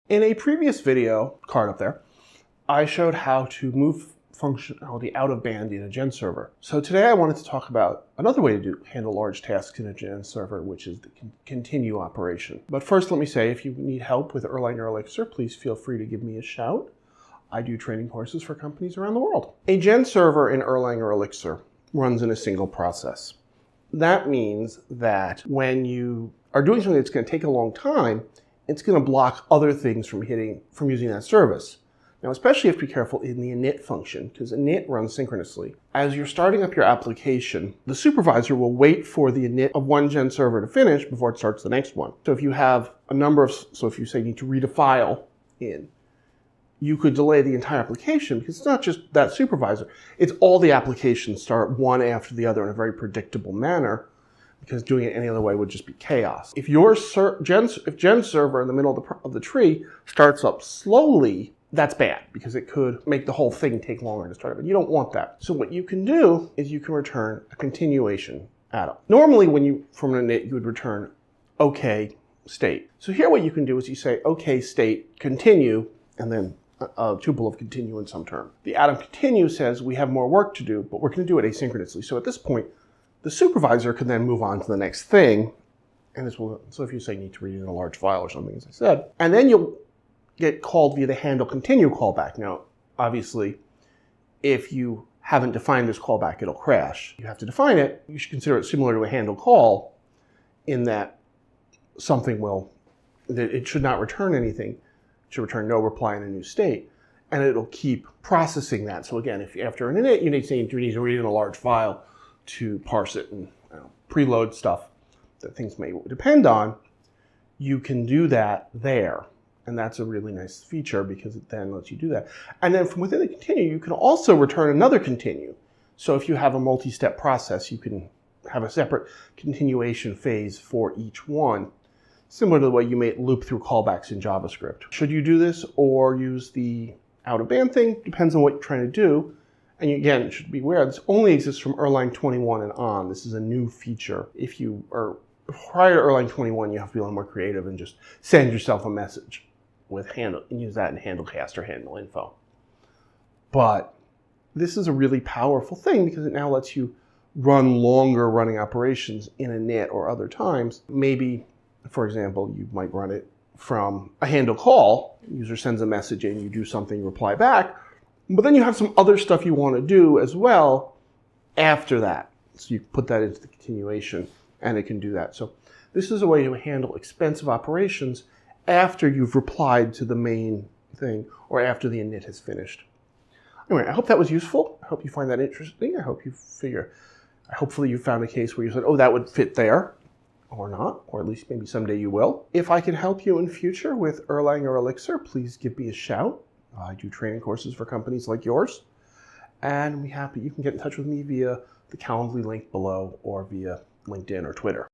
In a previous video, card up there, I showed how to move functionality out of band in a GenServer. So today I wanted to talk about another way to handle large tasks in a GenServer, which is the continue operation. But first, let me say, if you need help with Erlang or Elixir, please feel free to give me a shout. I do training courses for companies around the world. A GenServer in Erlang or Elixir runs in a single process. That means that when you are doing something that's going to take a long time, it's going to block other things from using that service. Now, especially you have to be careful in the init function, because init runs synchronously. As you're starting up your application, the supervisor will wait for the init of one GenServer to finish before it starts the next one. So if you have a number of, so if you say you need to read a file in, you could delay the entire application, because it's not just that supervisor. It's all the applications start one after the other in a very predictable manner, because doing it any other way would just be chaos. If your GenServer in the middle of the tree starts up slowly, that's bad, because it could make the whole thing take longer to start up, and you don't want that. So what you can do is you can return a continuation atom. Normally, from an init, you would return OK state. So here what you can do is you say OK state continue, and then a tuple of continue in some term. The atom continue says we have more work to do, but we're going to do it asynchronously. So at this point, the supervisor can then move on to the next thing. And so if you say you need to read in a large file or something, as I said, and then you'll get called via the Handlecontinue callback. Now, obviously, if you haven't defined this callback, it'll crash. You have to define it. You should consider it similar to a handle call in that it should not return anything. It should return no reply in a new state, and it'll keep processing that. So again, if after an init, you need to read in a large file to parse it and preload stuff that things may depend on, you can do that there. And that's a really nice feature because it then lets you do that. And then from within the continue, you can also return another continue. So if you have a multi-step process, you can have a separate continuation phase for each one, similar to the way you may loop through callbacks in JavaScript. Should you do this or use the out-of-band thing? Depends on what you're trying to do. And again, you should be aware, this only exists from Erlang 21 and on. This is a new feature. If you are prior to Erlang 21, you have to be a little more creative and just send yourself a message with handle and use that in Handlecast or Handleinfo. But this is a really powerful thing because it now lets you run longer running operations in a init or other times. Maybe, for example, you might run it from a handle call. User sends a message in, you do something, reply back. But then you have some other stuff you want to do as well after that. So you put that into the continuation and it can do that. So this is a way to handle expensive operations after you've replied to the main thing or after the init has finished. Anyway, I hope that was useful. I hope you find that interesting. Hopefully you found a case where you said, oh, that would fit there, or not, or at least maybe someday you will. If I can help you in future with Erlang or Elixir, please give me a shout. I do training courses for companies like yours, and you can get in touch with me via the Calendly link below or via LinkedIn or Twitter.